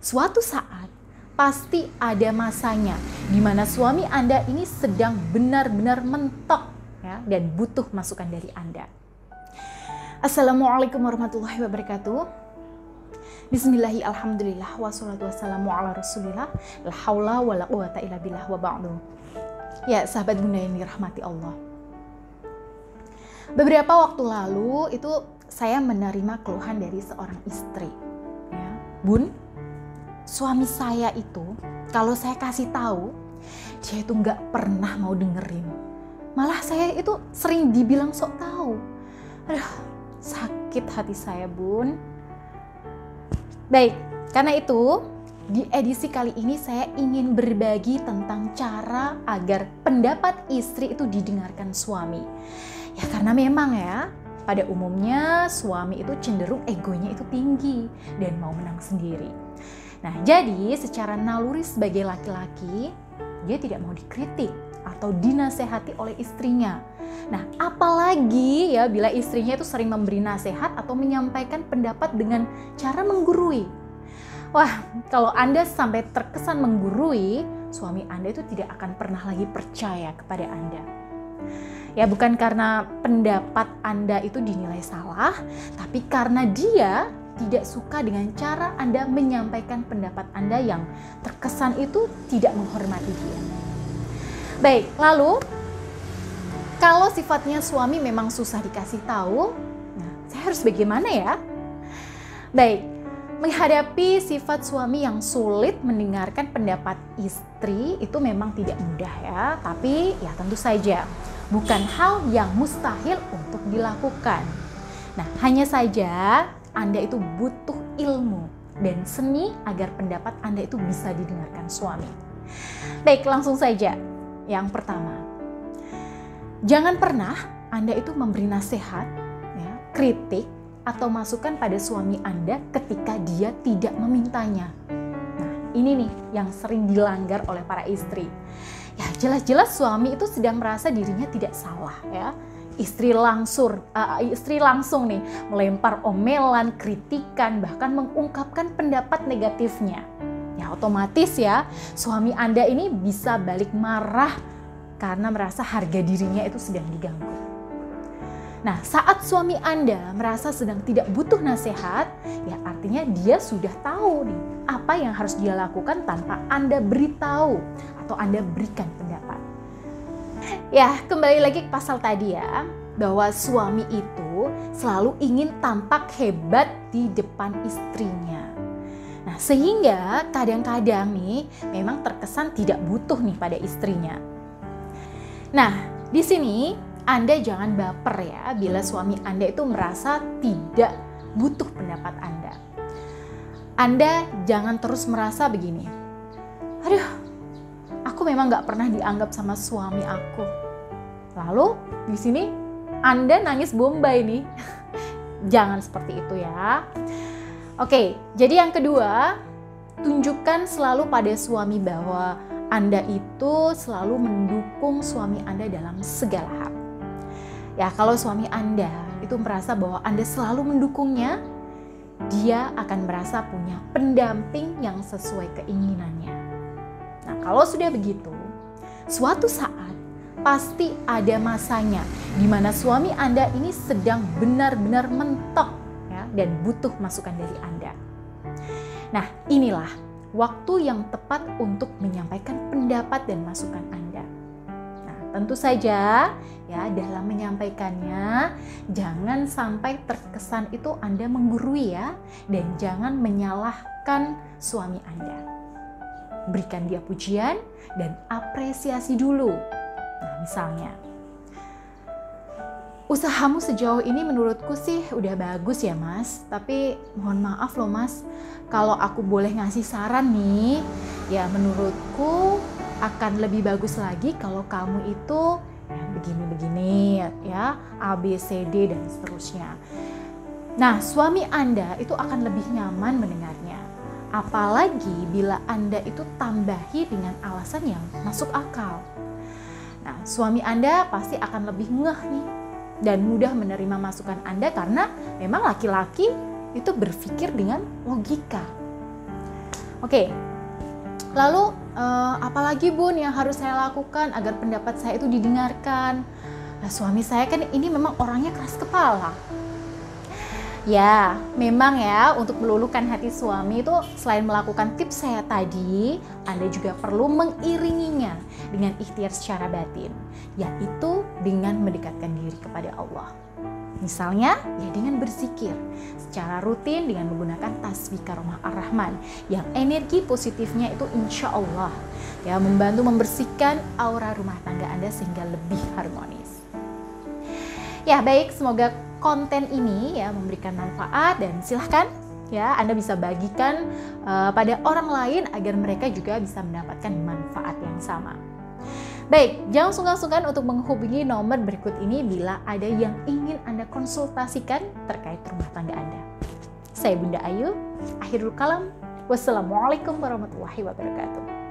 suatu saat pasti ada masanya di mana suami Anda ini sedang benar-benar mentok ya, dan butuh masukan dari Anda. Assalamualaikum warahmatullahi wabarakatuh. Bismillahi alhamdulillah wassalatu wassalamu ala rasulillah la haula wa la quwata illa billah wa ba'du. Ya sahabat Bunda yang dirahmati Allah, beberapa waktu lalu itu saya menerima keluhan dari seorang istri ya, Bun, suami saya itu kalau saya kasih tahu dia itu nggak pernah mau dengerin, malah saya itu sering dibilang sok tahu. Aduh, sakit hati saya, Bun. Baik, karena itu di edisi kali ini saya ingin berbagi tentang cara agar pendapat istri itu didengarkan suami. Ya karena memang ya, pada umumnya suami itu cenderung egonya itu tinggi dan mau menang sendiri. Nah, jadi secara naluri sebagai laki-laki, dia tidak mau dikritik atau dinasehati oleh istrinya. Nah, apalagi ya bila istrinya itu sering memberi nasihat atau menyampaikan pendapat dengan cara menggurui. Wah, kalau Anda sampai terkesan menggurui, suami Anda itu tidak akan pernah lagi percaya kepada Anda. Ya, bukan karena pendapat Anda itu dinilai salah, tapi karena dia tidak suka dengan cara Anda menyampaikan pendapat Anda yang terkesan itu tidak menghormati dia. Baik, lalu kalau sifatnya suami memang susah dikasih tahu, nah, saya harus bagaimana ya? Baik, menghadapi sifat suami yang sulit mendengarkan pendapat istri itu memang tidak mudah ya, tapi ya tentu saja bukan hal yang mustahil untuk dilakukan. Nah, hanya saja Anda itu butuh ilmu dan seni agar pendapat Anda itu bisa didengarkan suami. Baik, langsung saja. Yang pertama, jangan pernah Anda itu memberi nasihat, ya, kritik, atau masukan pada suami Anda ketika dia tidak memintanya. Nah, ini nih yang sering dilanggar oleh para istri. Ya, jelas-jelas suami itu sedang merasa dirinya tidak salah ya. Istri langsung nih melempar omelan, kritikan, bahkan mengungkapkan pendapat negatifnya. Ya, otomatis ya suami Anda ini bisa balik marah karena merasa harga dirinya itu sedang diganggu. Nah, saat suami Anda merasa sedang tidak butuh nasihat, ya artinya dia sudah tahu nih apa yang harus dia lakukan tanpa Anda beritahu atau Anda berikan pendapat. Ya, kembali lagi ke pasal tadi ya, bahwa suami itu selalu ingin tampak hebat di depan istrinya. Nah, sehingga kadang-kadang nih memang terkesan tidak butuh nih pada istrinya. Nah, di sini Anda jangan baper ya bila suami Anda itu merasa tidak butuh pendapat Anda. Anda jangan terus merasa begini, aduh, aku memang gak pernah dianggap sama suami aku. Lalu di sini Anda nangis bombay nih. Jangan seperti itu ya. Oke, jadi yang kedua, tunjukkan selalu pada suami bahwa Anda itu selalu mendukung suami Anda dalam segala hal. Ya, kalau suami Anda itu merasa bahwa Anda selalu mendukungnya, dia akan merasa punya pendamping yang sesuai keinginannya. Nah, kalau sudah begitu, suatu saat pasti ada masanya di mana suami Anda ini sedang benar-benar mentok ya, dan butuh masukan dari Anda. Nah, inilah waktu yang tepat untuk menyampaikan pendapat dan masukan Anda. Tentu saja ya dalam menyampaikannya jangan sampai terkesan itu Anda menggurui ya, dan jangan menyalahkan suami Anda. Berikan dia pujian dan apresiasi dulu. Nah, misalnya, usahamu sejauh ini menurutku sih udah bagus ya Mas, tapi mohon maaf loh Mas, kalau aku boleh ngasih saran nih, ya menurutku akan lebih bagus lagi kalau kamu itu ya begini-begini ya, A, B, C, D dan seterusnya. Nah, suami Anda itu akan lebih nyaman mendengarnya. Apalagi bila Anda itu tambahi dengan alasan yang masuk akal. Nah, suami Anda pasti akan lebih ngeh nih dan mudah menerima masukan Anda karena memang laki-laki itu berpikir dengan logika. Oke. Lalu apalagi Bun yang harus saya lakukan agar pendapat saya itu didengarkan? Nah, suami saya kan ini memang orangnya keras kepala. Ya, memang ya untuk meluluhkan hati suami itu selain melakukan tips saya tadi, Anda juga perlu mengiringinya dengan ikhtiar secara batin, yaitu dengan mendekatkan diri kepada Allah. Misalnya, ya dengan berzikir secara rutin dengan menggunakan tasbih karomah ar-Rahman yang energi positifnya itu insya Allah ya membantu membersihkan aura rumah tangga Anda sehingga lebih harmonis. Ya baik, semoga konten ini ya memberikan manfaat dan silahkan ya Anda bisa bagikan pada orang lain agar mereka juga bisa mendapatkan manfaat yang sama. Baik, jangan sungkan-sungkan untuk menghubungi nomor berikut ini bila ada yang ingin Anda konsultasikan terkait rumah tangga Anda. Saya Bunda Ayu, akhirul kalam. Wassalamualaikum warahmatullahi wabarakatuh.